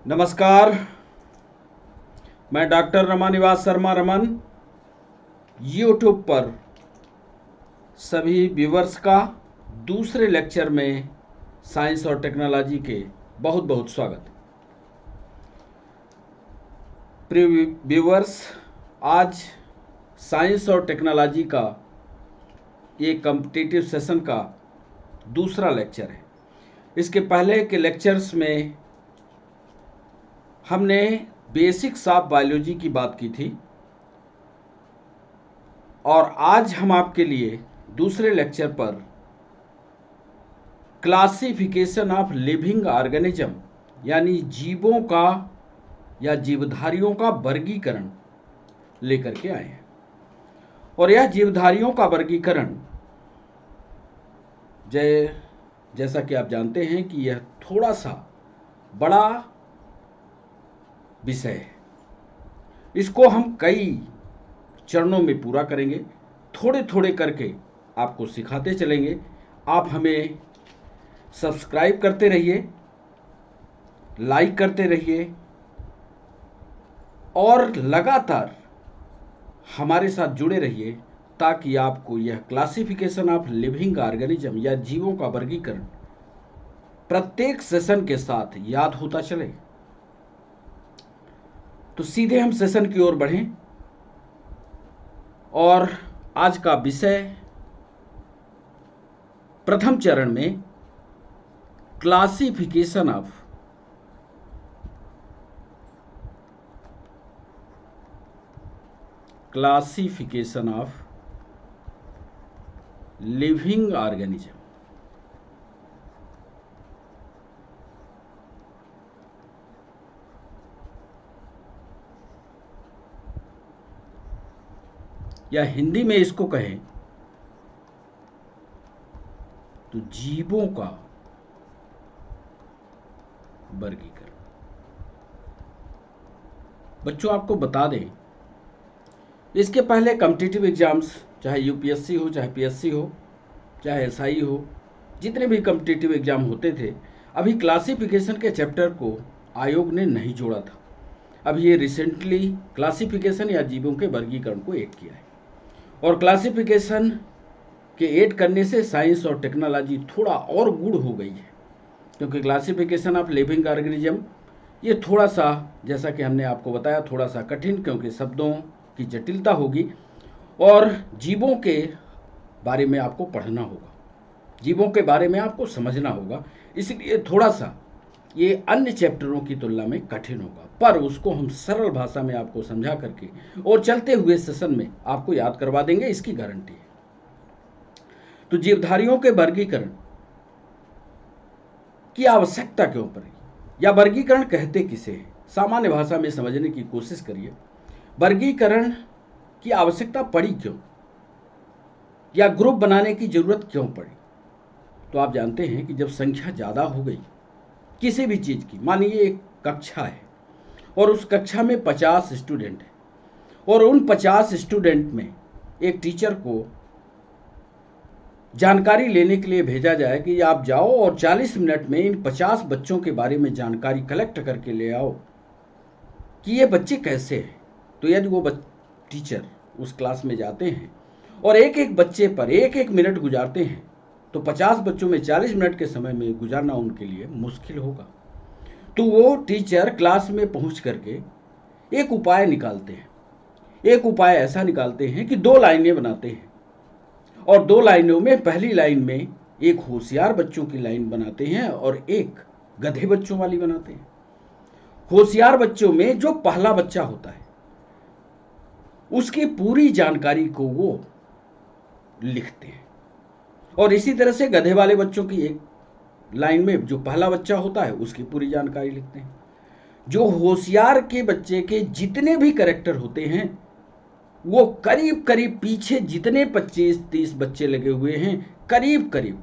नमस्कार। मैं doctor Ramanivas Sharma Raman YouTube पर सभी व्यूवर्स का दूसरे लेक्चर में साइंस और टेक्नोलॉजी के बहुत बहुत स्वागत। प्रिय व्यूवर्स, आज साइंस और टेक्नोलॉजी का ये कॉम्पिटिटिव सेशन का दूसरा लेक्चर है। इसके पहले के लेक्चर्स में हमने बेसिक्स ऑफ बायोलॉजी की बात की थी और आज हम आपके लिए दूसरे लेक्चर पर क्लासिफिकेशन ऑफ लिविंग ऑर्गेनिज्म यानी जीवों का या जीवधारियों का वर्गीकरण लेकर के आए हैं। और यह जीवधारियों का वर्गीकरण जैसा कि आप जानते हैं कि यह थोड़ा सा बड़ा विषय है। इसको हम कई चरणों में पूरा करेंगे, थोड़े थोड़े करके आपको सिखाते चलेंगे। आप हमें सब्सक्राइब करते रहिए, लाइक करते रहिए और लगातार हमारे साथ जुड़े रहिए ताकि आपको यह क्लासिफिकेशन ऑफ लिविंग ऑर्गेनिज्म या जीवों का वर्गीकरण प्रत्येक सेशन के साथ याद होता चले। तो सीधे हम सेशन की ओर बढ़ें और आज का विषय प्रथम चरण में क्लासिफिकेशन ऑफ लिविंग ऑर्गेनिज्म। या हिंदी में इसको कहें तो जीवों का वर्गीकरण। बच्चों, आपको बता दें, इसके पहले कॉम्पिटिटिव एग्जाम्स चाहे यूपीएससी हो, चाहे पीएससी हो, चाहे एसआई हो, जितने भी कॉम्पिटिटिव एग्जाम होते थे, अभी क्लासिफिकेशन के चैप्टर को आयोग ने नहीं जोड़ा था। अभी ये रिसेंटली क्लासिफिकेशन या जीवों के वर्गीकरण को ऐड किया है और क्लासिफिकेशन के ऐड करने से साइंस और टेक्नोलॉजी थोड़ा और गूढ़ हो गई है, क्योंकि क्लासिफिकेशन ऑफ लिविंग ऑर्गेनिज्म ये थोड़ा सा, जैसा कि हमने आपको बताया, थोड़ा सा कठिन, क्योंकि शब्दों की जटिलता होगी और जीवों के बारे में आपको पढ़ना होगा, जीवों के बारे में आपको समझना होगा। इसलिए थोड़ा सा ये अन्य चैप्टरों की तुलना में कठिन होगा, पर उसको हम सरल भाषा में आपको समझा करके और चलते हुए सेशन में आपको याद करवा देंगे, इसकी गारंटी है। तो जीवधारियों के वर्गीकरण की आवश्यकता क्यों पड़ी या वर्गीकरण कहते किसे हैं, सामान्य भाषा में समझने की कोशिश करिए। वर्गीकरण की आवश्यकता पड़ी क्यों या ग्रुप बनाने की जरूरत क्यों पड़ी? तो आप जानते हैं कि जब संख्या ज़्यादा हो गई किसी भी चीज़ की, मानिए एक कक्षा है और उस कक्षा में 50 स्टूडेंट हैं और उन 50 स्टूडेंट में एक टीचर को जानकारी लेने के लिए भेजा जाए कि आप जाओ और 40 मिनट में इन 50 बच्चों के बारे में जानकारी कलेक्ट करके ले आओ कि ये बच्चे कैसे हैं। तो यदि वो टीचर उस क्लास में जाते हैं और एक एक बच्चे पर एक एक मिनट गुजारते हैं तो 50 बच्चों में 40 मिनट के समय में गुजारना उनके लिए मुश्किल होगा। तो वो टीचर क्लास में पहुंच करके एक उपाय निकालते हैं। एक उपाय ऐसा निकालते हैं कि 2 लाइनें बनाते हैं और 2 लाइनों में पहली लाइन में एक होशियार बच्चों की लाइन बनाते हैं और एक गधे बच्चों वाली बनाते हैं। होशियार बच्चों में जो पहला बच्चा होता है उसकी पूरी जानकारी को वो लिखते हैं और इसी तरह से गधे वाले बच्चों की एक लाइन में जो पहला बच्चा होता है उसकी पूरी जानकारी लिखते हैं। जो होशियार के बच्चे के जितने भी कैरेक्टर होते हैं वो करीब करीब पीछे जितने 25-30 बच्चे लगे हुए हैं, करीब करीब,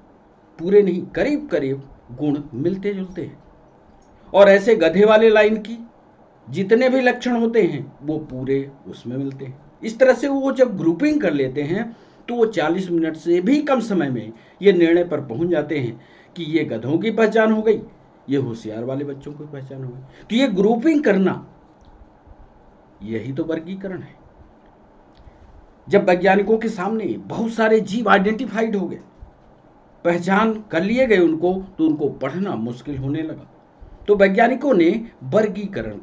पूरे नहीं, करीब करीब गुण मिलते जुलते हैं। और ऐसे गधे वाले लाइन की जितने भी लक्षण होते हैं वो पूरे उसमें मिलते हैं। इस तरह से वो जब ग्रुपिंग कर लेते हैं तो वो 40 मिनट से भी कम समय में ये निर्णय पर पहुंच जाते हैं कि ये गधों की पहचान हो गई, ये होशियार वाले बच्चों की पहचान हो गई। तो ये ग्रुपिंग करना, यही तो वर्गीकरण है। जब वैज्ञानिकों के सामने बहुत सारे जीव आइडेंटिफाइड हो गए, पहचान कर लिए गए उनको, तो उनको पढ़ना मुश्किल होने लगा। तो वैज्ञानिकों ने वर्गीकरण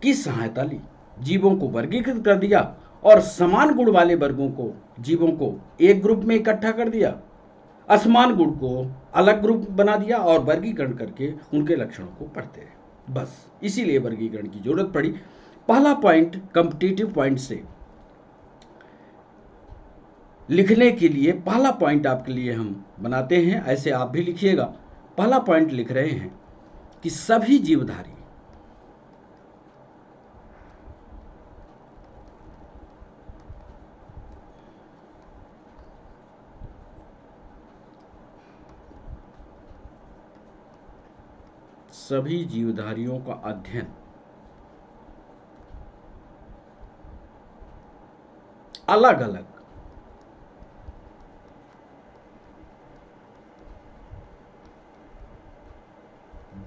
की सहायता ली, जीवों को वर्गीकृत कर दिया और समान गुण वाले वर्गों को, जीवों को एक ग्रुप में इकट्ठा कर दिया, असमान गुण को अलग ग्रुप बना दिया और वर्गीकरण करके उनके लक्षणों को पढ़ते रहे। बस इसीलिए वर्गीकरण की जरूरत पड़ी। पहला पॉइंट कॉम्पिटिटिव पॉइंट से लिखने के लिए, पहला पॉइंट आपके लिए हम बनाते हैं, ऐसे आप भी लिखिएगा। पहला पॉइंट लिख रहे हैं कि सभी जीवधारी सभी जीवधारियों का अध्ययन अलग अलग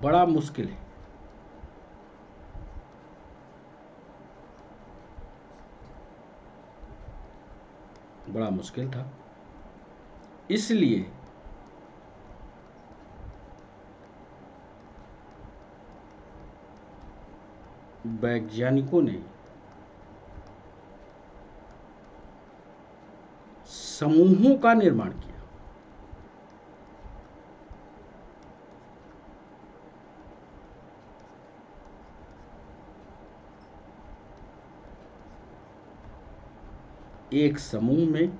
बड़ा मुश्किल है। बड़ा मुश्किल था, इसलिए वैज्ञानिकों ने समूहों का निर्माण किया। एक समूह में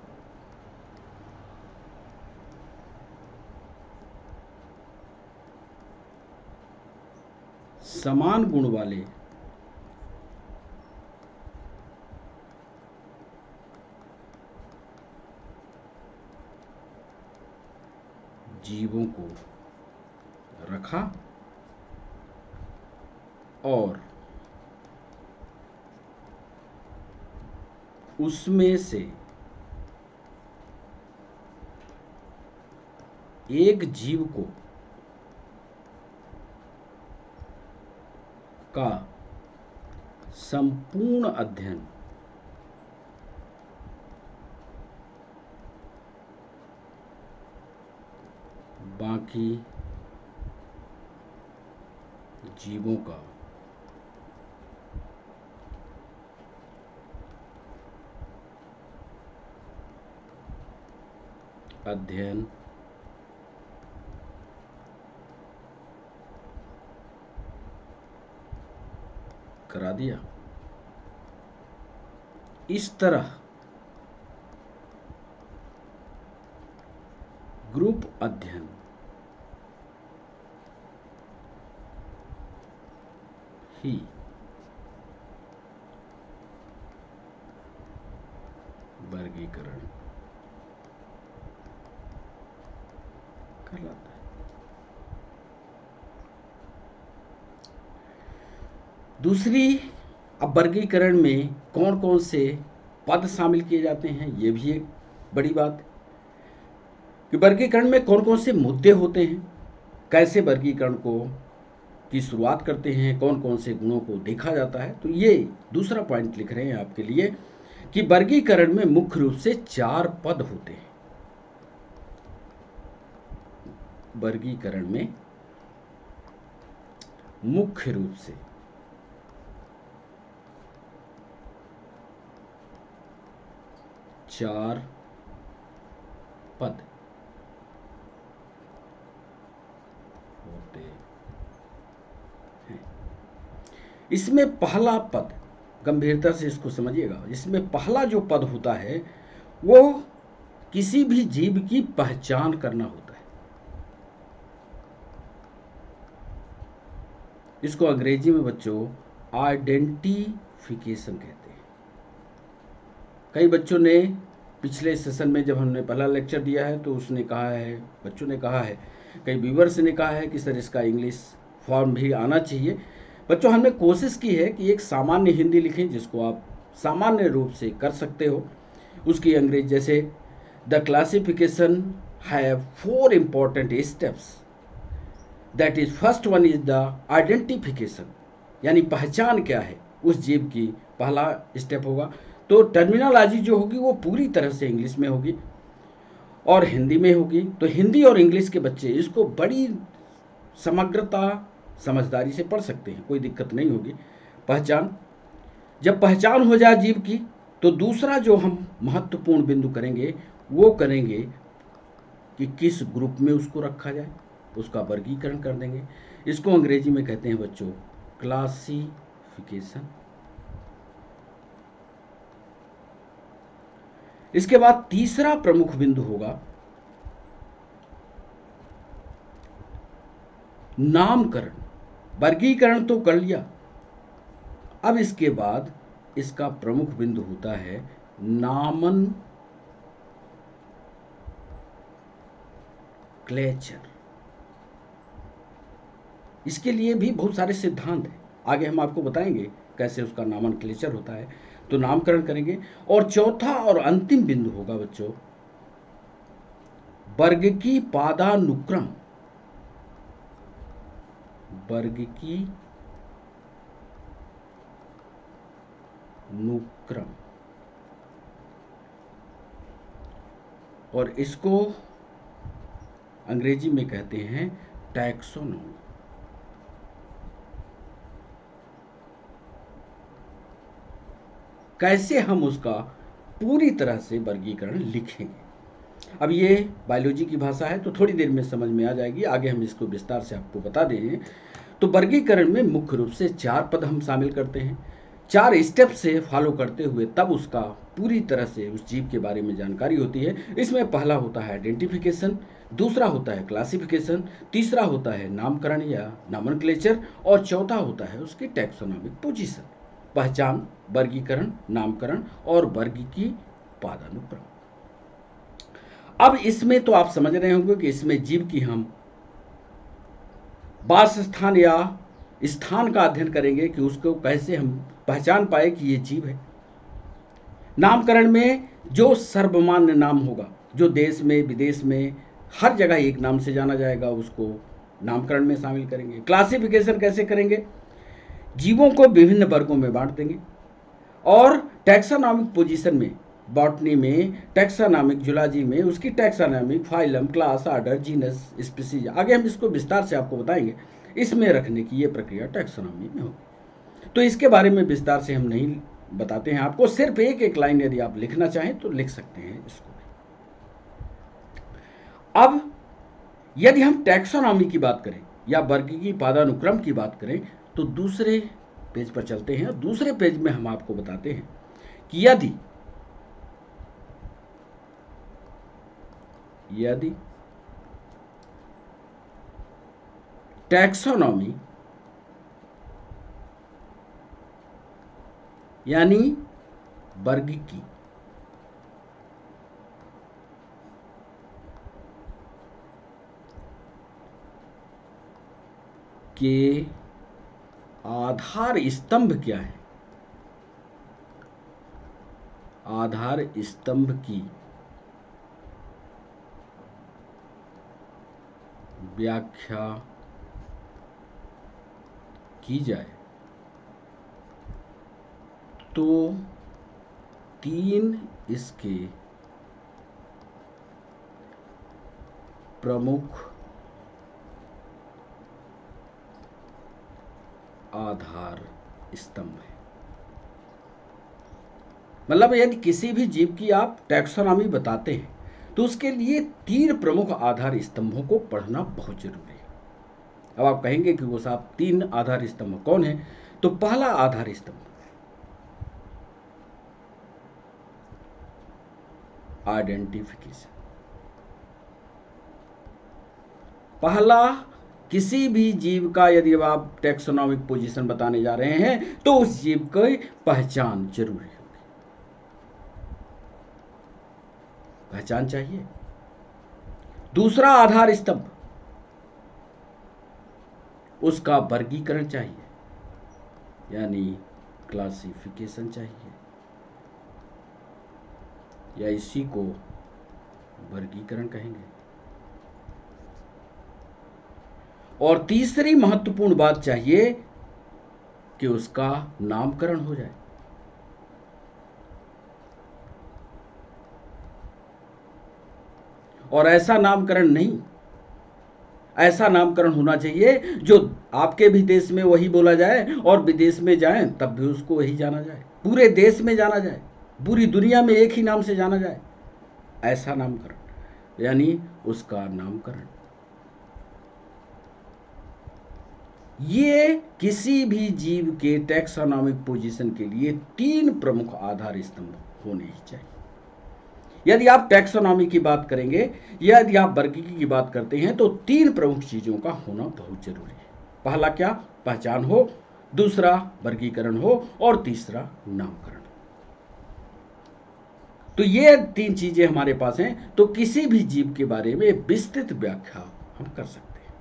समान गुण वाले जीवों को रखा और उसमें से एक जीव को का संपूर्ण अध्ययन बाकी जीवों का अध्ययन करा दिया। इस तरह ग्रुप अध्ययन ही वर्गीकरण कहलाता है। दूसरी, अब वर्गीकरण में कौन कौन से पद शामिल किए जाते हैं, ये भी एक बड़ी बात है कि वर्गीकरण में कौन कौन से मुद्दे होते हैं, कैसे वर्गीकरण को की शुरुआत करते हैं, कौन कौन से गुणों को देखा जाता है। तो ये दूसरा पॉइंट लिख रहे हैं आपके लिए कि वर्गीकरण में मुख्य रूप से 4 पद होते हैं। वर्गीकरण में मुख्य रूप से 4 पद होते हैं। इसमें पहला पद, गंभीरता से इसको समझिएगा, इसमें पहला जो पद होता है वो किसी भी जीव की पहचान करना होता है। इसको अंग्रेजी में बच्चों आइडेंटिफिकेशन कहते हैं। कई बच्चों ने पिछले सेशन में जब हमने पहला लेक्चर दिया है तो उसने कहा है, बच्चों ने कहा है, कई व्यूअर्स ने कहा है कि सर इसका इंग्लिश फॉर्म भी आना चाहिए। बच्चों हमने कोशिश की है कि एक सामान्य हिंदी लिखें जिसको आप सामान्य रूप से कर सकते हो। उसकी अंग्रेजी जैसे the classification have 4 important steps that is first one is the identification, यानी पहचान क्या है उस जीव की, पहला स्टेप होगा। तो टर्मिनोलॉजी जो होगी वो पूरी तरह से इंग्लिश में होगी और हिंदी में होगी। तो हिंदी और इंग्लिश के बच्चे इसको बड़ी समग्रता समझदारी से पढ़ सकते हैं, कोई दिक्कत नहीं होगी। पहचान, जब पहचान हो जाए जीव की, तो दूसरा जो हम महत्वपूर्ण बिंदु करेंगे वो करेंगे कि किस ग्रुप में उसको रखा जाए, उसका वर्गीकरण कर देंगे। इसको अंग्रेजी में कहते हैं बच्चों क्लासिफिकेशन। इसके बाद तीसरा प्रमुख बिंदु होगा नामकरण। वर्गीकरण तो कर लिया, अब इसके बाद इसका प्रमुख बिंदु होता है नामन क्लेचर। इसके लिए भी बहुत सारे सिद्धांत हैं, आगे हम आपको बताएंगे कैसे उसका नामन क्लेचर होता है। तो नामकरण करेंगे। और चौथा और अंतिम बिंदु होगा बच्चों वर्ग की पादानुक्रम। वर्ग की अनुक्रम, और इसको अंग्रेजी में कहते हैं टैक्सोनॉमी। कैसे हम उसका पूरी तरह से वर्गीकरण लिखेंगे। अब ये बायोलॉजी की भाषा है तो थोड़ी देर में समझ में आ जाएगी, आगे हम इसको विस्तार से आपको बता देंगे। तो वर्गीकरण में मुख्य रूप से 4 पद हम शामिल करते हैं, 4 स्टेप से फॉलो करते हुए तब उसका पूरी तरह से उस जीव के बारे में जानकारी होती है। इसमें पहला होता है आइडेंटिफिकेशन, दूसरा होता है क्लासिफिकेशन, तीसरा होता है नामकरण या नॉमेनक्लेचर, और चौथा होता है उसकी टैक्सोनॉमिक पोजीशन। पहचान, वर्गीकरण, नामकरण और वर्ग की पादानुक्रम। अब इसमें तो आप समझ रहे होंगे कि इसमें जीव की हम वास स्थान या स्थान का अध्ययन करेंगे कि उसको कैसे हम पहचान पाए कि ये जीव है। नामकरण में जो सर्वमान्य नाम होगा, जो देश में विदेश में हर जगह एक नाम से जाना जाएगा, उसको नामकरण में शामिल करेंगे। क्लासिफिकेशन कैसे करेंगे, जीवों को विभिन्न वर्गों में बांट देंगे। और टैक्सानॉमिक पोजीशन में, बॉटनी में टैक्सानॉमिक, जूलॉजी में उसकी taxonomic, phylum, class, order, genus, species, आगे हम इसको विस्तार से आपको बताएंगे। इसमें रखने की ये प्रक्रिया टैक्सानॉमी में होगी। तो इसके बारे में विस्तार से हम नहीं बताते हैं आपको, सिर्फ एक एक लाइन यदि आप लिखना चाहें तो लिख सकते हैं इसको। अब यदि हम टैक्सोनॉमी की बात करें या वर्गीकी पादानुक्रम की बात करें तो दूसरे पेज पर चलते हैं। दूसरे पेज में हम आपको बताते हैं कि यदि टैक्सोनॉमी यानी वर्गीकी के आधार स्तंभ क्या है, आधार स्तंभ की व्याख्या की जाए तो 3 इसके प्रमुख आधार स्तंभ है। मतलब यदि किसी भी जीव की आप टैक्सोनॉमी बताते हैं तो उसके लिए 3 प्रमुख आधार स्तंभों को पढ़ना बहुत जरूरी है। अब आप कहेंगे कि वो साहब 3 आधार स्तंभ कौन है, तो पहला आधार स्तंभ आइडेंटिफिकेशन। पहला, किसी भी जीव का यदि आप टैक्सोनॉमिक पोजीशन बताने जा रहे हैं तो उस जीव की पहचान जरूरी होगी, पहचान चाहिए। दूसरा आधार स्तंभ, उसका वर्गीकरण चाहिए, यानी क्लासिफिकेशन चाहिए, या इसी को वर्गीकरण कहेंगे। और तीसरी महत्वपूर्ण बात चाहिए कि उसका नामकरण हो जाए। और ऐसा नामकरण नहीं होना चाहिए जो आपके भी देश में वही बोला जाए और विदेश में जाए तब भी उसको वही जाना जाए, पूरे देश में जाना जाए, पूरी दुनिया में एक ही नाम से जाना जाए। ऐसा नामकरण यानी उसका नामकरण। ये किसी भी जीव के टैक्सोनॉमिक पोजीशन के लिए 3 प्रमुख आधार स्तंभ होने ही चाहिए। यदि आप टैक्सोनॉमी की बात करेंगे, यदि आप वर्गीकरण की बात करते हैं, तो 3 प्रमुख चीजों का होना बहुत जरूरी है। पहला क्या? पहचान हो, दूसरा वर्गीकरण हो और तीसरा नामकरण। तो ये 3 चीजें हमारे पास हैं, तो किसी भी जीव के बारे में विस्तृत व्याख्या हम कर सकते हैं।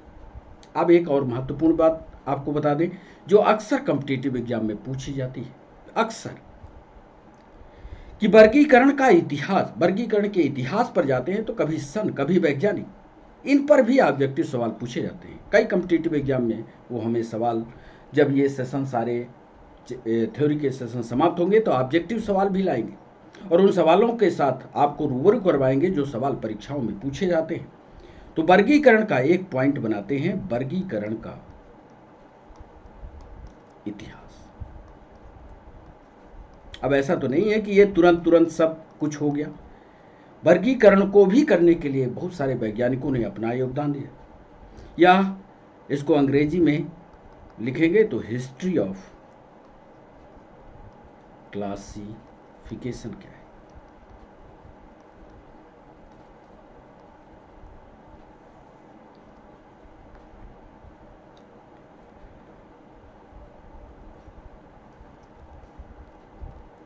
अब एक और महत्वपूर्ण बात आपको बता दें जो अक्सर कॉम्पिटिटिव एग्जाम में पूछी जाती है, अक्सर, कि वर्गीकरण के इतिहास पर जाते हैं तो कभी सन, कभी वैज्ञानिक, इन पर भी ऑब्जेक्टिव सवाल पूछे जाते हैं। कई कॉम्पिटिटिव एग्जाम में वो हमें सवाल, जब ये सेशन सारे थ्योरी के सेशन समाप्त होंगे तो ऑब्जेक्टिव सवाल भी लाएंगे और उन सवालों के साथ आपको रूबरू करवाएंगे जो सवाल परीक्षाओं में पूछे जाते हैं। तो वर्गीकरण का एक पॉइंट बनाते हैं, वर्गीकरण का इतिहास। अब ऐसा तो नहीं है कि ये तुरंत सब कुछ हो गया। वर्गीकरण को भी करने के लिए बहुत सारे वैज्ञानिकों ने अपना योगदान दिया, या इसको अंग्रेजी में लिखेंगे तो हिस्ट्री ऑफ क्लासिफिकेशन क्या है।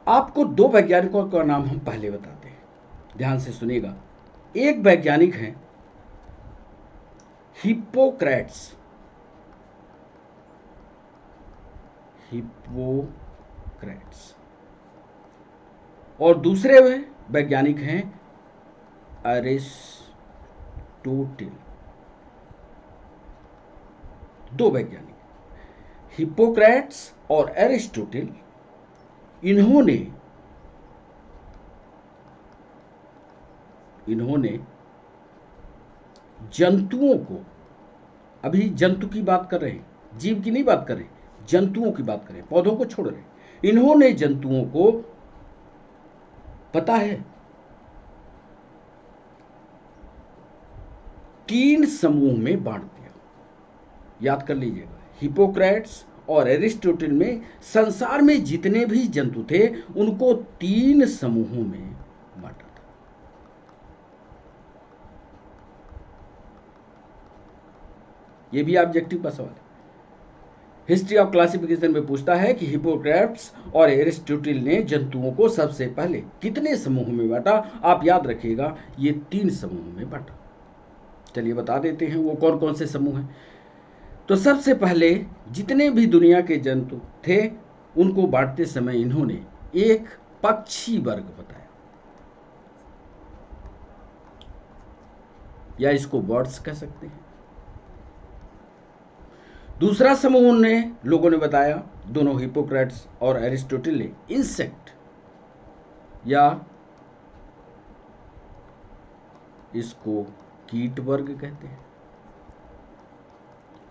आपको 2 वैज्ञानिकों का नाम हम पहले बताते हैं, ध्यान से सुनिएगा। एक वैज्ञानिक हैं हिप्पोक्रेट्स, और दूसरे वैज्ञानिक हैं अरिस्टोटिल। 2 वैज्ञानिक, हिप्पोक्रेट्स और अरिस्टोटिल, इन्होंने जंतुओं को, अभी जंतु की बात कर रहे हैं, जीव की नहीं बात कर रहे, जंतुओं की बात करें, पौधों को छोड़ रहे, इन्होंने जंतुओं को, पता है, 3 समूह में बांट दिया। याद कर लीजिएगा, हिप्पोक्रेट्स और एरिस्टोटल में संसार में जितने भी जंतु थे उनको 3 समूहों में बांटा था। ये भी ऑब्जेक्टिव का सवाल है। हिस्ट्री ऑफ क्लासिफिकेशन में पूछता है कि हिप्पोक्रेट्स और एरिस्टोटल ने जंतुओं को सबसे पहले कितने समूहों में बांटा। आप याद रखिएगा, ये 3 समूहों में बांटा। चलिए बता देते हैं वो कौन कौन से समूह हैं। तो सबसे पहले जितने भी दुनिया के जंतु थे उनको बांटते समय इन्होंने एक पक्षी वर्ग बताया, या इसको बर्ड्स कह सकते हैं। दूसरा समूह लोगों ने बताया, दोनों हिप्पोक्रेट्स और एरिस्टोटल ने, इंसेक्ट, या इसको कीट वर्ग कहते हैं,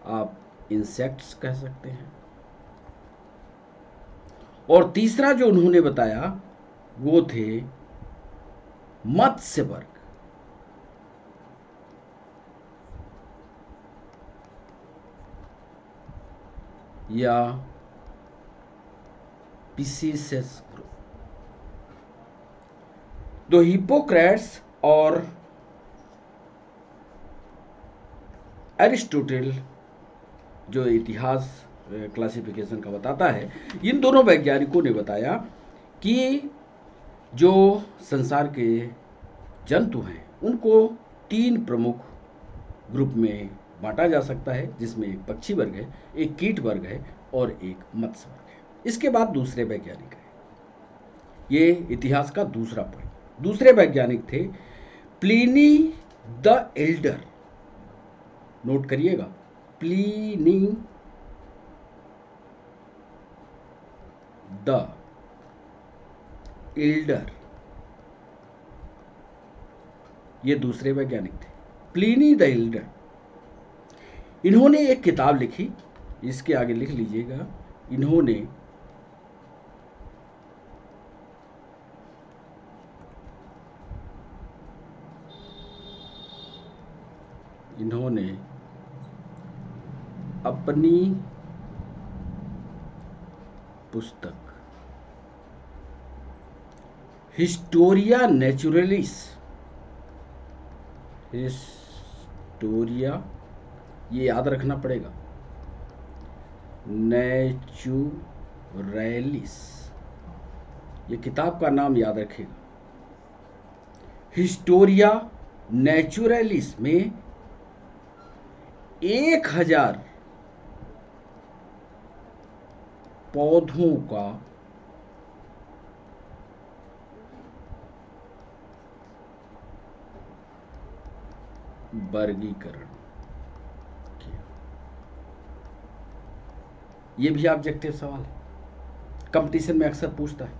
आप इंसेक्ट्स कह सकते हैं। और तीसरा जो उन्होंने बताया वो थे मत्स्य वर्ग, या पिसीसेस ग्रुप। तो हिप्पोक्रेट्स और एरिस्टोटल जो इतिहास क्लासिफिकेशन का बताता है, इन दोनों वैज्ञानिकों ने बताया कि जो संसार के जंतु हैं उनको 3 प्रमुख ग्रुप में बांटा जा सकता है, जिसमें एक पक्षी वर्ग है, एक कीट वर्ग है और एक मत्स्य वर्ग है। इसके बाद दूसरे वैज्ञानिक हैं, ये इतिहास का दूसरा पॉइंट। दूसरे वैज्ञानिक थे प्लिनी द एल्डर, नोट करिएगा, प्लीनी द एल्डर, ये दूसरे वैज्ञानिक थे, प्लीनी द एल्डर। इन्होंने एक किताब लिखी, इसके आगे लिख लीजिएगा, इन्होंने अपनी पुस्तक हिस्टोरिया नेचुरलिस, हिस्टोरिया, ये याद रखना पड़ेगा, नेचुरलिस, ये किताब का नाम याद रखिएगा। हिस्टोरिया नेचुरलिस में 1000 पौधों का वर्गीकरण किया। ये भी ऑब्जेक्टिव सवाल है, कंपटीशन में अक्सर पूछता है।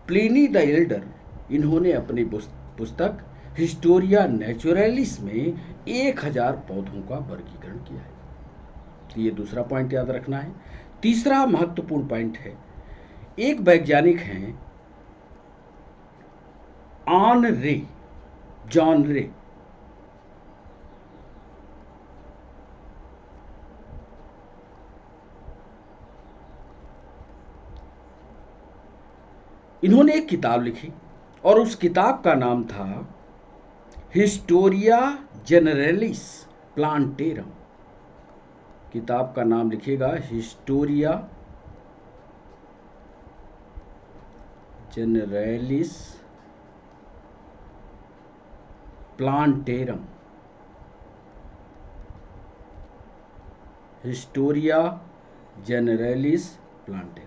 प्लिनी द एल्डर, इन्होंने अपनी पुस्तक हिस्टोरिया नेचुरलिस में 1000 पौधों का वर्गीकरण किया है। तो ये दूसरा पॉइंट याद रखना है। तीसरा महत्वपूर्ण पॉइंट है, एक वैज्ञानिक हैं जॉन रे, इन्होंने एक किताब लिखी और उस किताब का नाम था हिस्टोरिया जनरलिस प्लांटेरम। किताब का नाम लिखिएगा, हिस्टोरिया जनरलिस प्लांटेरम, हिस्टोरिया जनरलिस प्लांटेरम।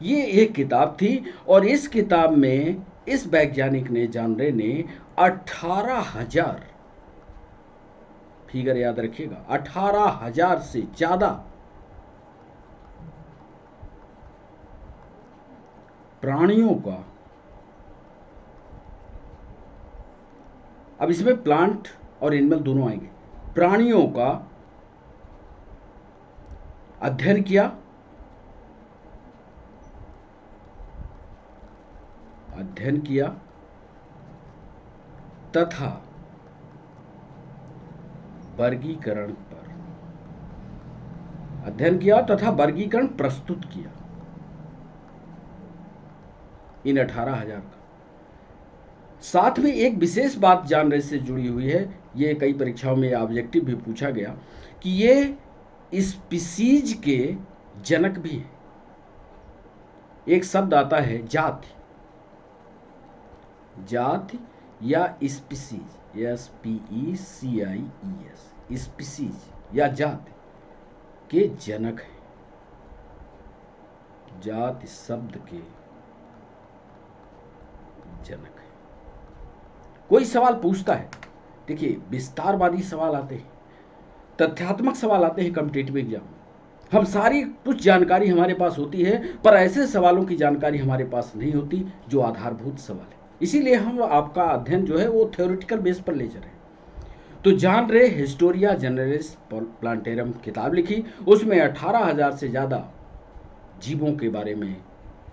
ये एक किताब थी और इस किताब में इस वैज्ञानिक ने, जॉन रे ने 18,000, फिगर याद रखिएगा, 18,000 से ज्यादा प्राणियों का, अब इसमें प्लांट और एनिमल दोनों आएंगे, प्राणियों का अध्ययन किया तथा वर्गीकरण प्रस्तुत किया इन 18,000 का। साथ में एक विशेष बात जॉन रे से जुड़ी हुई है, ये कई परीक्षाओं में ऑब्जेक्टिव भी पूछा गया कि ये स्पीसीज के जनक भी हैं। एक शब्द आता है जाति या स्पीसीज, SPECIES, स्पीसीज या जाति के जनक हैं, जाति शब्द के जनक है। कोई सवाल पूछता है, देखिए विस्तारवादी सवाल आते हैं, तथ्यात्मक सवाल आते हैं कॉम्पिटिटिव एग्जाम में, हम सारी कुछ जानकारी हमारे पास होती है पर ऐसे सवालों की जानकारी हमारे पास नहीं होती जो आधारभूत सवाल है। इसीलिए हम आपका अध्ययन जो है वो थ्योरेटिकल बेस पर ले जा रहे हैं। तो जॉन रे हिस्टोरिया जनरलिस प्लांटेरम किताब लिखी, उसमें 18,000 से ज़्यादा जीवों के बारे में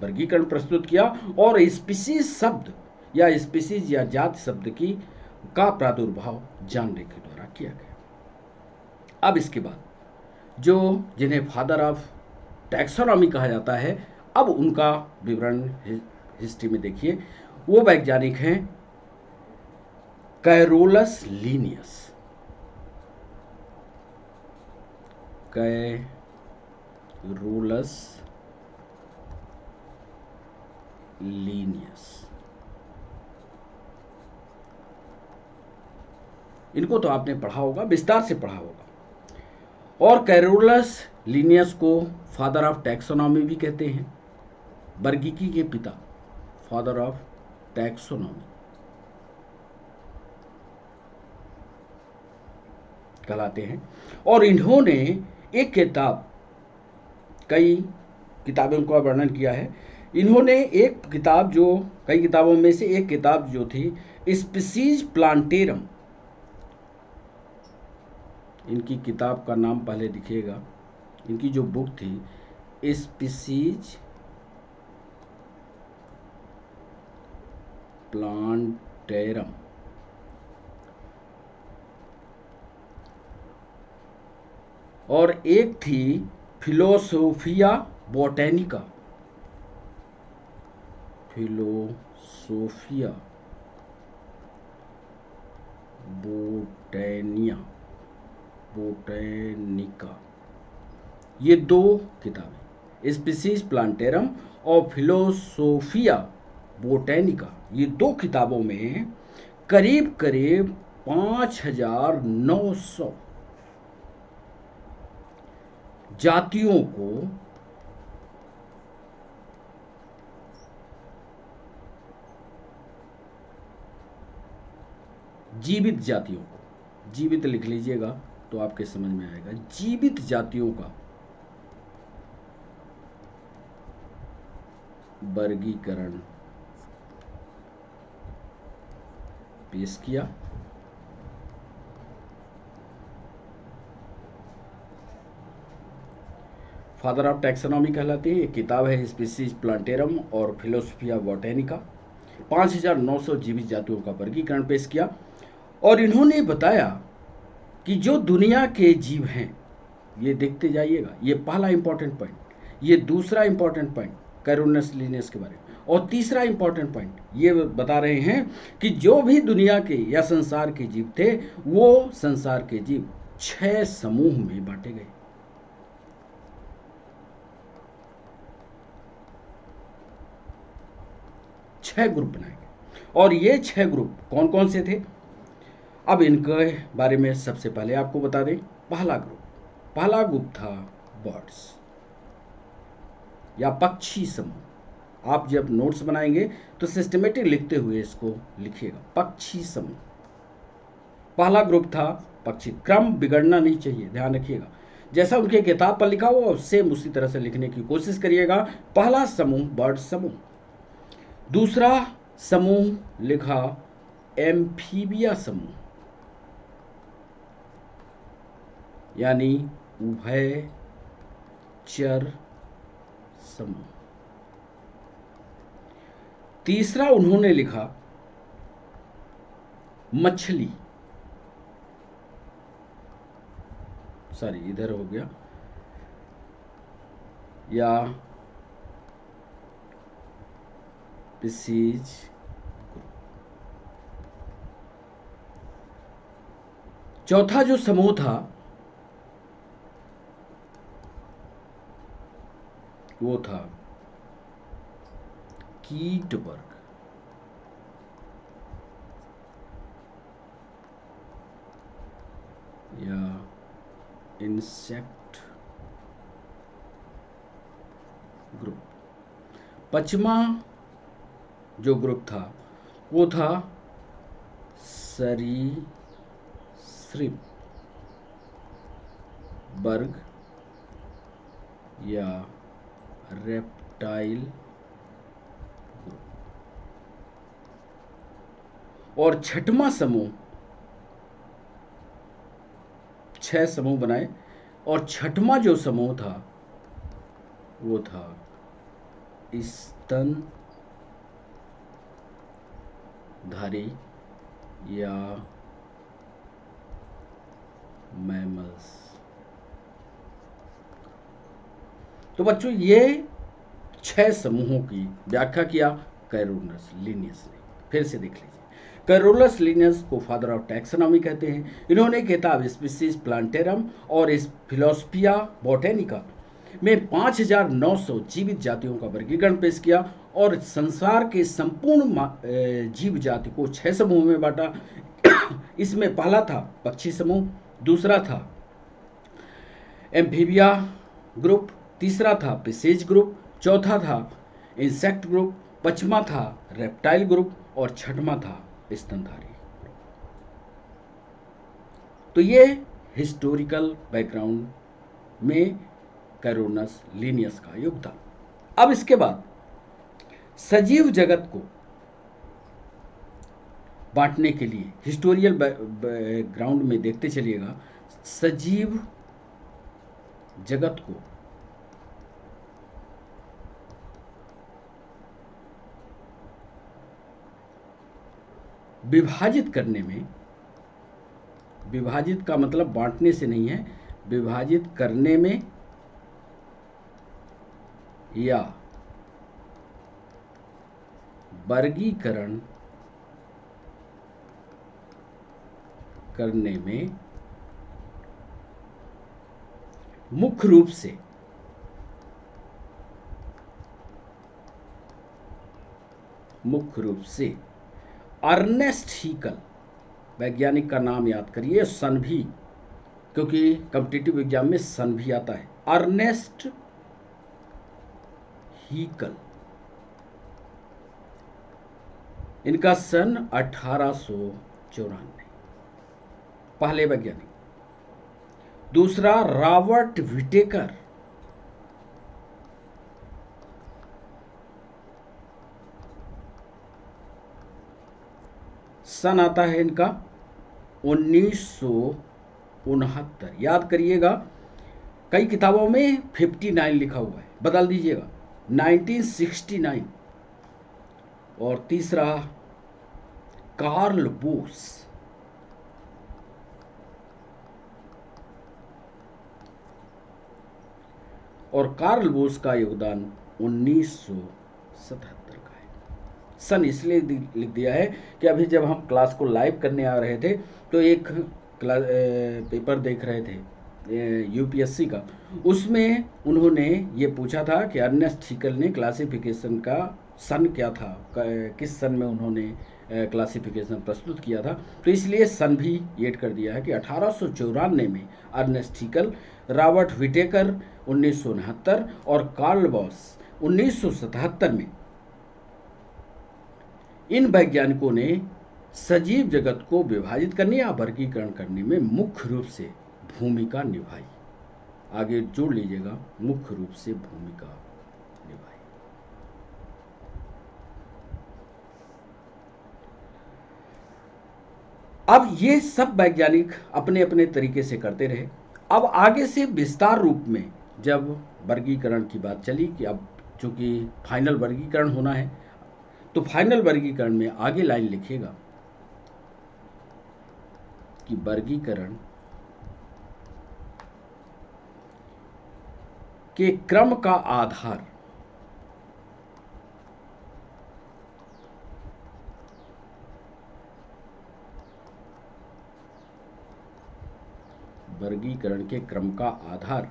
वर्गीकरण प्रस्तुत किया और स्पीसीज शब्द या स्पीसीज या जाति शब्द का प्रादुर्भाव जॉन रे के द्वारा किया गया। अब इसके बाद जिन्हें फादर ऑफ टैक्सोनॉमी कहा जाता है, अब उनका विवरण हिस्ट्री में देखिए। वो वैज्ञानिक हैं कैरोलस लीनियस। इनको तो आपने पढ़ा होगा, विस्तार से पढ़ा होगा। और कैरोलस लीनियस को फादर ऑफ टैक्सोनॉमी भी कहते हैं, वर्गीकी के पिता, फादर ऑफ टैक्सोनॉमी कहलाते हैं। और इन्होंने एक किताब, कई किताबों का वर्णन किया है। इन्होंने एक किताब, जो कई किताबों में से एक किताब जो थी स्पीसीज प्लांटेरम, इनकी किताब का नाम पहले दिखिएगा, इनकी जो बुक थी स्पीसीज प्लांटेरम, और एक थी फिलोसोफिया बोटेनिका, फिलोसोफिया बोटेनिका, ये दो किताबें, स्पीसीज प्लांटेरम और फिलोसोफिया बोटेनिका, ये दो किताबों में करीब करीब 5,900 जातियों को जीवित जातियों को, जीवित लिख लीजिएगा तो आपके समझ में आएगा, जीवित जातियों का वर्गीकरण पेश किया। फादर ऑफ टैक्सोनॉमी कहलाती है। एक किताब है स्पीसीज प्लांटेरम और फिलोसोफिया बोटेनिका। 5,900 जीवित जातियों का वर्गीकरण पेश किया और इन्होंने बताया कि जो दुनिया के जीव हैं, ये देखते जाइएगा, ये पहला इंपॉर्टेंट पॉइंट, ये दूसरा इंपॉर्टेंट पॉइंट कैरोनस लीनियस के बारे में, और तीसरा इंपॉर्टेंट पॉइंट ये बता रहे हैं कि जो भी दुनिया के या संसार के जीव थे, वो संसार के जीव 6 समूह में बांटे गए। छह ग्रुप बनाए गए, और ये 6 ग्रुप कौन कौन से थे, अब इनके बारे में सबसे पहले आपको बता दें। पहला ग्रुप था बर्ड्स या पक्षी समूह। आप जब नोट्स बनाएंगे तो सिस्टमेटिक लिखते हुए इसको लिखिएगा, पक्षी समूह। पहला ग्रुप था पक्षी, क्रम बिगड़ना नहीं चाहिए, ध्यान रखिएगा, जैसा उनके किताब पर लिखा हुआ सेम उसी तरह से लिखने की कोशिश करिएगा। पहला समूह बर्ड समूह। दूसरा समूह लिखा एम्फीबिया समूह, यानी उभयचर समूह। तीसरा उन्होंने लिखा मछली, सॉरी इधर हो गया, या स्पीसीज। चौथा जो समूह था वो था कीट वर्ग, या इंसेक्ट ग्रुप। पांचवा जो ग्रुप था वो था सरीसृप वर्ग या रेप्टाइल ग्रुप। और छठवां समूह, 6 समूह बनाए, और छठवां जो समूह था वो था स्तनधारी या मैमल्स। तो बच्चों ये 6 समूहों की व्याख्या किया कैरोलस लीनियस ने। फिर से देख लीजिए, कैरोलस लीनियस को फादर ऑफ टैक्सोनॉमी कहते हैं। इन्होंने किताब स्पीसीज प्लांटेरम और इस फिलोसोफिया बोटेनिका में 5,900 जीवित जातियों का वर्गीकरण पेश किया और संसार के संपूर्ण जीव जाति को 6 समूह में बांटा। इसमें पहला था पक्षी समूह, दूसरा था एम्फीबिया ग्रुप, तीसरा था स्पीसीज ग्रुप, चौथा था इंसेक्ट ग्रुप, पांचवा था रेप्टाइल ग्रुप और छठवां था स्तनधारी। तो ये हिस्टोरिकल बैकग्राउंड में कैरोनस लिनियस का योगदान। अब इसके बाद सजीव जगत को बांटने के लिए हिस्टोरियल बैकग्राउंड में देखते चलिएगा, सजीव जगत को विभाजित करने में, विभाजित का मतलब बांटने से नहीं है, विभाजित करने में या वर्गीकरण करने में मुख्य रूप से अर्नेस्ट हीकल, वैज्ञानिक का नाम याद करिए, सन भी, क्योंकि कॉम्पिटिटिव एग्जाम में सन भी आता है, अर्नेस्ट हीकल, इनका सन 1894, पहले वैज्ञानिक। दूसरा रॉबर्ट विटेकर, सन आता है इनका 1969, याद करिएगा, कई किताबों में 59 लिखा हुआ है, बदल दीजिएगा 1969। और तीसरा कार्ल बोस, और कार्ल बोस का योगदान 1977 का है। सन इसलिए लिख दिया है कि अभी जब हम क्लास को लाइव करने आ रहे थे तो एक पेपर देख रहे थे यूपीएससी का, उसमें उन्होंने ये पूछा था कि अर्नेस्ट हीकल ने क्लासिफिकेशन का सन क्या था, किस सन में उन्होंने क्लासिफिकेशन प्रस्तुत किया था, तो इसलिए सन भी ऐड कर दिया है कि 1894 में अर्नेस्ट हीकल, रॉबर्ट विटेकर 1969 और कार्ल बॉस 1977 में इन वैज्ञानिकों ने सजीव जगत को विभाजित करने या वर्गीकरण करने में मुख्य रूप से भूमिका निभाई। आगे जोड़ लीजिएगा, मुख्य रूप से भूमिका निभाई। अब ये सब वैज्ञानिक अपने अपने तरीके से करते रहे। अब आगे से विस्तार रूप में जब वर्गीकरण की बात चली कि अब चूंकि फाइनल वर्गीकरण होना है, तो फाइनल वर्गीकरण में आगे लाइन लिखिएगा कि वर्गीकरण के क्रम का आधार वर्गीकरण के क्रम का आधार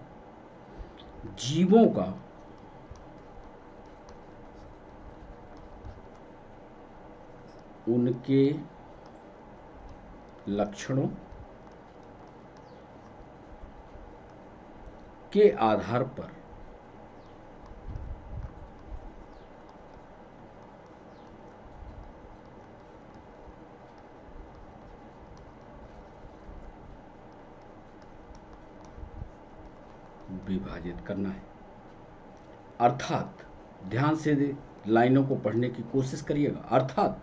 जीवों का उनके लक्षणों के आधार पर विभाजित करना है। अर्थात ध्यान से लाइनों को पढ़ने की कोशिश करिएगा, अर्थात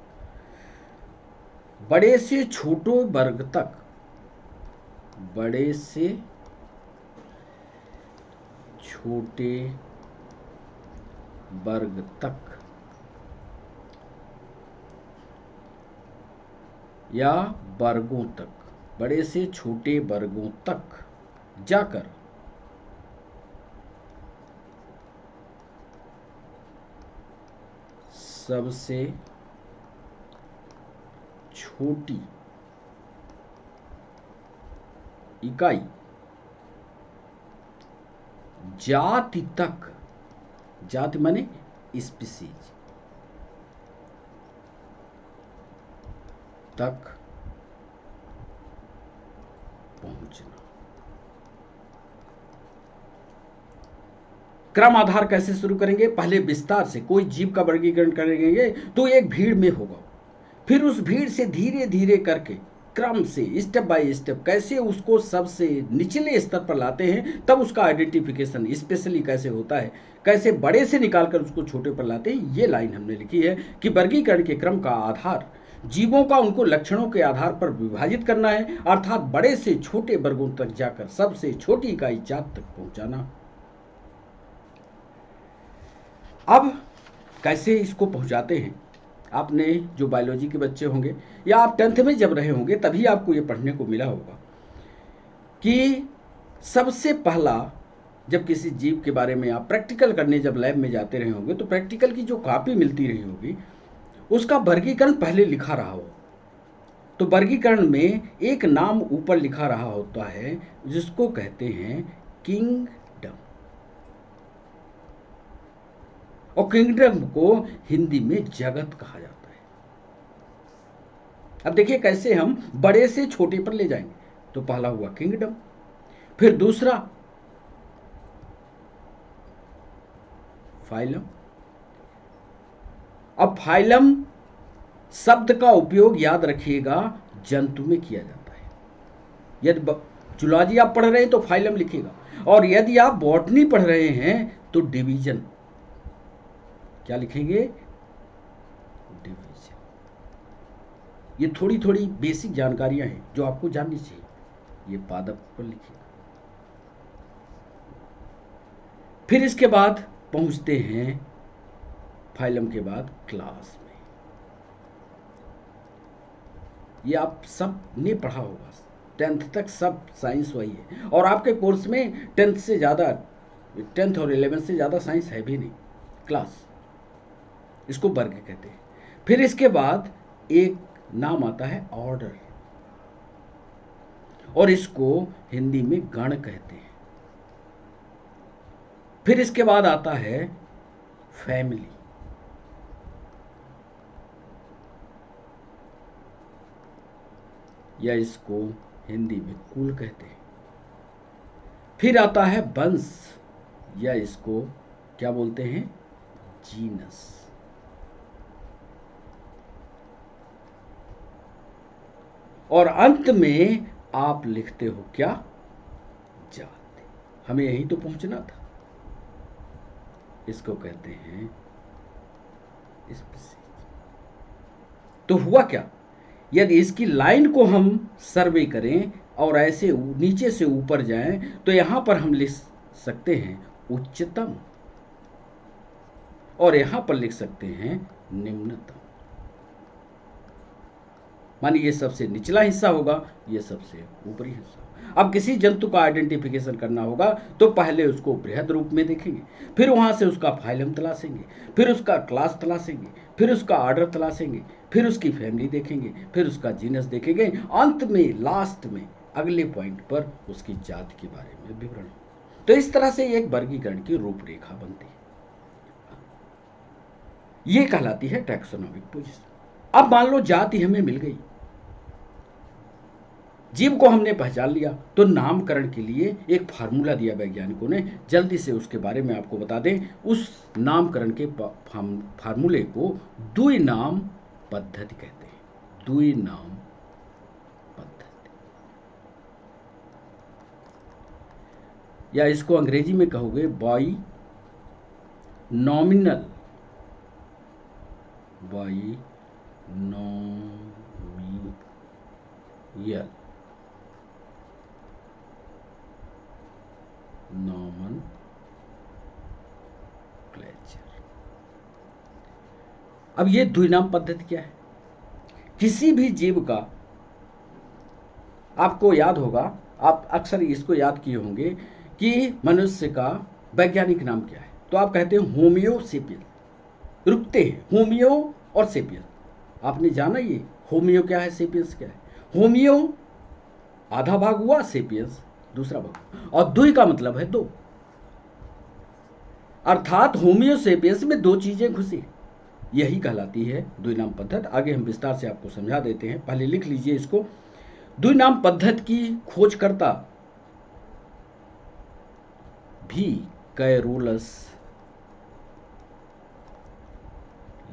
बड़े से छोटे वर्ग तक, बड़े से छोटे वर्ग तक या वर्गों तक, बड़े से छोटे वर्गों तक जाकर सबसे छोटी इकाई जाति तक, जाति माने स्पीसीज तक पहुंचना। क्रम आधार कैसे शुरू करेंगे? पहले विस्तार से कोई जीव का वर्गीकरण करेंगे तो एक भीड़ में होगा, फिर उस भीड़ से धीरे धीरे करके क्रम से स्टेप बाय स्टेप कैसे उसको सबसे निचले स्तर पर लाते हैं, तब उसका आइडेंटिफिकेशन स्पेशली कैसे होता है, कैसे बड़े से निकालकर उसको छोटे पर लाते हैं, ये लाइन हमने लिखी है कि वर्गीकरण के क्रम का आधार जीवों का उनको लक्षणों के आधार पर विभाजित करना है, अर्थात बड़े से छोटे वर्गों तक जाकर सबसे छोटी इकाई जात तक पहुंचाना। अब कैसे इसको पहुंचाते हैं, आपने जो बायोलॉजी के बच्चे होंगे या आप 10th में जब रहे होंगे तभी आपको ये पढ़ने को मिला होगा कि सबसे पहला जब किसी जीव के बारे में आप प्रैक्टिकल करने जब लैब में जाते रहे होंगे तो प्रैक्टिकल की जो कॉपी मिलती रही होगी उसका वर्गीकरण पहले लिखा रहा हो, तो वर्गीकरण में एक नाम ऊपर लिखा रहा होता है जिसको कहते हैं किंगडम, और किंगडम को हिंदी में जगत कहा जाता है। अब देखिए कैसे हम बड़े से छोटे पर ले जाएंगे, तो पहला हुआ किंगडम, फिर दूसरा फाइलम। अब फाइलम शब्द का उपयोग याद रखिएगा जंतु में किया जाता है। यदि जूलॉजी आप पढ़ रहे हैं तो फाइलम लिखिएगा, और यदि आप बॉटनी पढ़ रहे हैं तो डिवीजन क्या लिखेंगे, डिवीजन। ये थोड़ी थोड़ी बेसिक जानकारियां हैं जो आपको जाननी चाहिए, ये पादप पर लिखिएगा। फिर इसके बाद पहुंचते हैं फाइलम के बाद क्लास में। ये आप सब ने पढ़ा होगा, 10th तक सब साइंस वही है, और आपके कोर्स में 10th से ज़्यादा 10th और 11th से ज़्यादा साइंस है भी नहीं। क्लास, इसको वर्ग कहते हैं। फिर इसके बाद एक नाम आता है ऑर्डर, और इसको हिंदी में गण कहते हैं। फिर इसके बाद आता है फैमिली, या इसको हिंदी में कुल कहते हैं। फिर आता है वंश, या इसको क्या बोलते हैं, जीनस। और अंत में आप लिखते हो क्या, जाति। हमें यहीं तो पहुंचना था, इसको कहते हैं स्पीसीज। तो हुआ क्या, यदि इसकी लाइन को हम सर्वे करें और ऐसे नीचे से ऊपर जाएं तो यहां पर हम लिख सकते हैं उच्चतम, और यहां पर लिख सकते हैं निम्नतम। मानिए ये सबसे निचला हिस्सा होगा, ये सबसे ऊपरी हिस्सा। अब किसी जंतु का आइडेंटिफिकेशन करना होगा तो पहले उसको बृहद रूप में देखेंगे, फिर वहां से उसका फाइलम तलाशेंगे, फिर उसका क्लास तलाशेंगे, फिर उसका ऑर्डर तलाशेंगे, फिर उसकी फैमिली देखेंगे, फिर उसका जीनस देखेंगे, अंत में लास्ट में अगले पॉइंट पर उसकी जाति के बारे में विवरण। तो इस तरह से एक वर्गीकरण की रूपरेखा बनती है, ये कहलाती है टैक्सोनॉमिक पोजीशन। अब मान लो जाति हमें मिल गई, जीव को हमने पहचान लिया, तो नामकरण के लिए एक फार्मूला दिया वैज्ञानिकों ने, जल्दी से उसके बारे में आपको बता दें। उस नामकरण के फार्मूले को द्विनाम पद्धति कहते हैं, द्विनाम पद्धति, या इसको अंग्रेजी में कहोगे बाई नॉमिनल, बाई नॉमियल नॉमेनक्लेचर। अब ये द्विनाम पद्धति क्या है, किसी भी जीव का, आपको याद होगा, आप अक्सर इसको याद किए होंगे कि मनुष्य का वैज्ञानिक नाम क्या है, तो आप कहते हैं होमियो सेपियन, रुकते हैं होमियो और सेपियन। आपने जाना ये होमियो क्या है, सेपियंस क्या है। होमियो आधा भाग हुआ, सेपियंस दूसरा भाग, और द्वि का मतलब है दो, अर्थात होमियो सेपियंस में दो चीजें घुसी, यही कहलाती है द्विनाम पद्धति। आगे हम विस्तार से आपको समझा देते हैं, पहले लिख लीजिए इसको। द्विनाम पद्धति की खोजकर्ता भी कैरोलस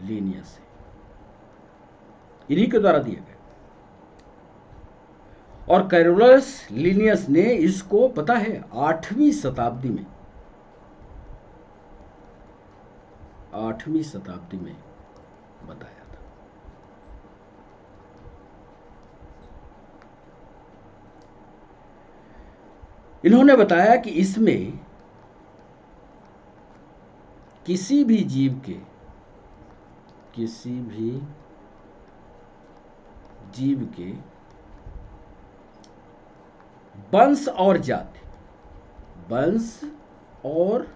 लीनियस है, इन्हीं के द्वारा दिया गया। और कैरोलस लिनियस ने इसको पता है 8वीं शताब्दी में, 8वीं शताब्दी में बताया था। इन्होंने बताया कि इसमें किसी भी जीव के, किसी भी जीव के वंश और जाति, वंश और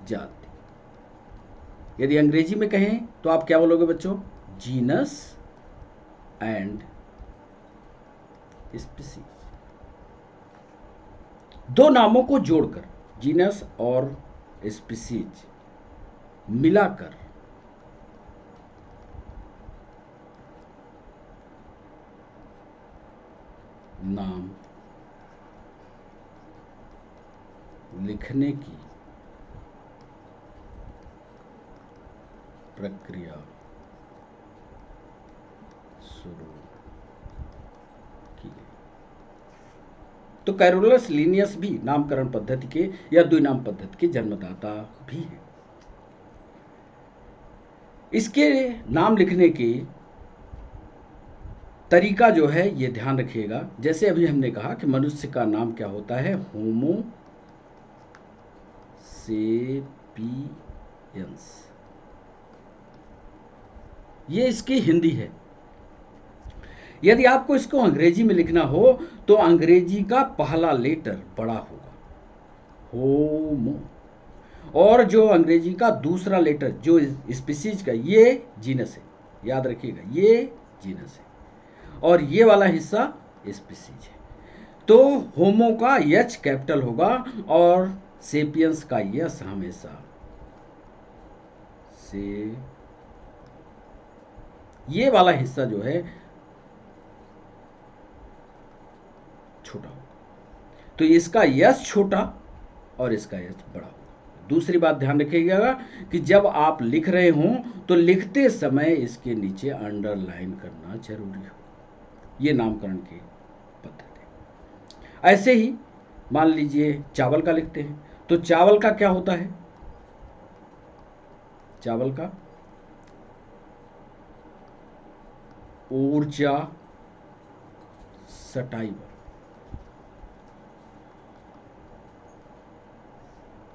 जाति, यदि अंग्रेजी में कहें तो आप क्या बोलोगे बच्चों? Genus and species. दो नामों को जोड़कर, जीनस और स्पीसीज मिलाकर नाम लिखने की प्रक्रिया शुरू की गई। तो कैरोलस लिनियस भी नामकरण पद्धति के या द्विनाम पद्धति के जन्मदाता भी हैं। इसके नाम लिखने की तरीका जो है ये ध्यान रखिएगा। जैसे अभी हमने कहा कि मनुष्य का नाम क्या होता है? होमो सेपियंस, ये इसकी हिंदी है। यदि आपको इसको अंग्रेजी में लिखना हो तो अंग्रेजी का पहला लेटर बड़ा होगा, होमो, और जो अंग्रेजी का दूसरा लेटर जो स्पीसीज का, ये जीनस है, याद रखिएगा ये जीनस है, और ये वाला हिस्सा स्पीसीज है। तो होमो का एच कैपिटल होगा और सेपियंस का यस हमेशा से, ये वाला हिस्सा जो है छोटा होगा। तो इसका यस छोटा और इसका यस बड़ा होगा। दूसरी बात ध्यान रखिएगा कि जब आप लिख रहे हों तो लिखते समय इसके नीचे अंडरलाइन करना जरूरी हो। ये नामकरण की पद्धति। ऐसे ही मान लीजिए चावल का लिखते हैं तो चावल का क्या होता है? चावल का ऊर्जा सटाइवर।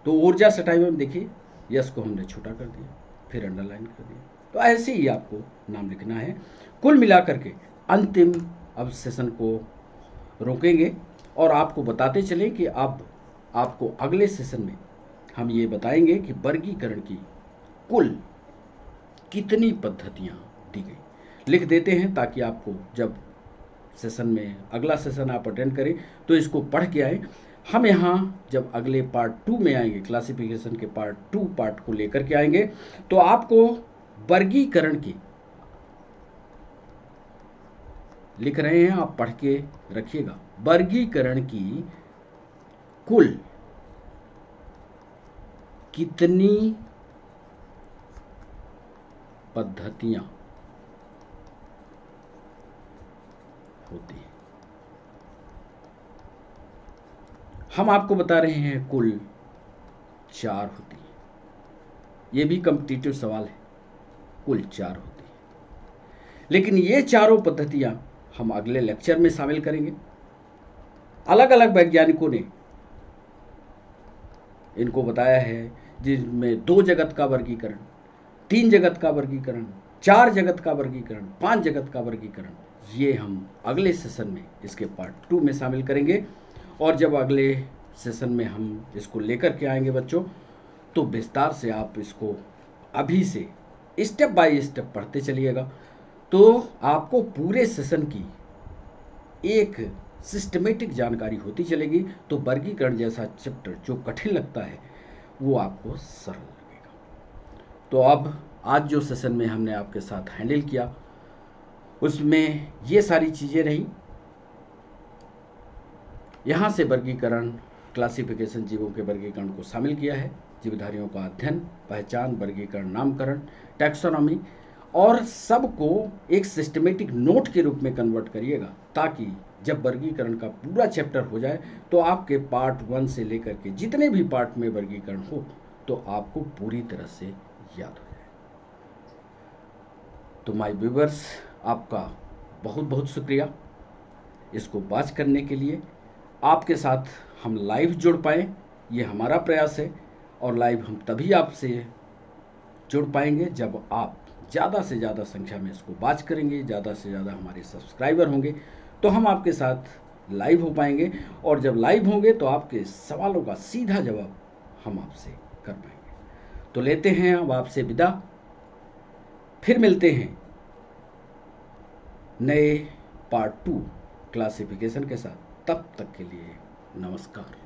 तो ऊर्जा सटाइवर में देखिए यस को हमने छोटा कर दिया, फिर अंडरलाइन कर दिया। तो ऐसे ही आपको नाम लिखना है। कुल मिलाकर के अंतिम अब सेशन को रोकेंगे और आपको बताते चलें कि अब आपको अगले सेशन में हम ये बताएंगे कि वर्गीकरण की कुल कितनी पद्धतियाँ दी गई। लिख देते हैं ताकि आपको जब सेशन में अगला सेशन आप अटेंड करें तो इसको पढ़ के आए। हम यहाँ जब अगले पार्ट 2 में आएंगे, क्लासिफिकेशन के पार्ट 2 पार्ट को लेकर के आएंगे, तो आपको वर्गीकरण की, लिख रहे हैं आप पढ़ के रखिएगा, वर्गीकरण की कुल कितनी पद्धतियां होती हैं। हम आपको बता रहे हैं कुल 4 होती है। ये भी कॉम्पिटिटिव सवाल है, कुल 4 होती है। लेकिन ये चारों पद्धतियां हम अगले लेक्चर में शामिल करेंगे। अलग अलग वैज्ञानिकों ने इनको बताया है, जिनमें 2 जगत का वर्गीकरण, 3 जगत का वर्गीकरण, 4 जगत का वर्गीकरण, 5 जगत का वर्गीकरण, ये हम अगले सेशन में इसके पार्ट 2 में शामिल करेंगे। और जब अगले सेशन में हम इसको लेकर के आएंगे बच्चों, तो विस्तार से आप इसको अभी से स्टेप बाय स्टेप पढ़ते चलिएगा, तो आपको पूरे सेशन की एक सिस्टमेटिक जानकारी होती चलेगी। तो वर्गीकरण जैसा चैप्टर जो कठिन लगता है वो आपको सरल लगेगा। तो अब आज जो सेशन में हमने आपके साथ हैंडल किया उसमें ये सारी चीज़ें रहीं। यहाँ से वर्गीकरण, क्लासिफिकेशन, जीवों के वर्गीकरण को शामिल किया है, जीवधारियों का अध्ययन, पहचान, वर्गीकरण, नामकरण, टैक्सोनॉमी और सबको एक सिस्टमेटिक नोट के रूप में कन्वर्ट करिएगा, ताकि जब वर्गीकरण का पूरा चैप्टर हो जाए तो आपके पार्ट 1 से लेकर के जितने भी पार्ट में वर्गीकरण हो तो आपको पूरी तरह से याद हो जाए। तो माय व्यूअर्स, आपका बहुत बहुत शुक्रिया इसको वॉच करने के लिए। आपके साथ हम लाइव जुड़ पाएँ, ये हमारा प्रयास है, और लाइव हम तभी आपसे जुड़ पाएंगे जब आप ज़्यादा से ज़्यादा संख्या में इसको वॉच करेंगे, ज़्यादा से ज़्यादा हमारे सब्सक्राइबर होंगे तो हम आपके साथ लाइव हो पाएंगे, और जब लाइव होंगे तो आपके सवालों का सीधा जवाब हम आपसे कर पाएंगे। तो लेते हैं अब आपसे विदा, फिर मिलते हैं नए पार्ट 2 क्लासिफिकेशन के साथ। तब तक के लिए नमस्कार।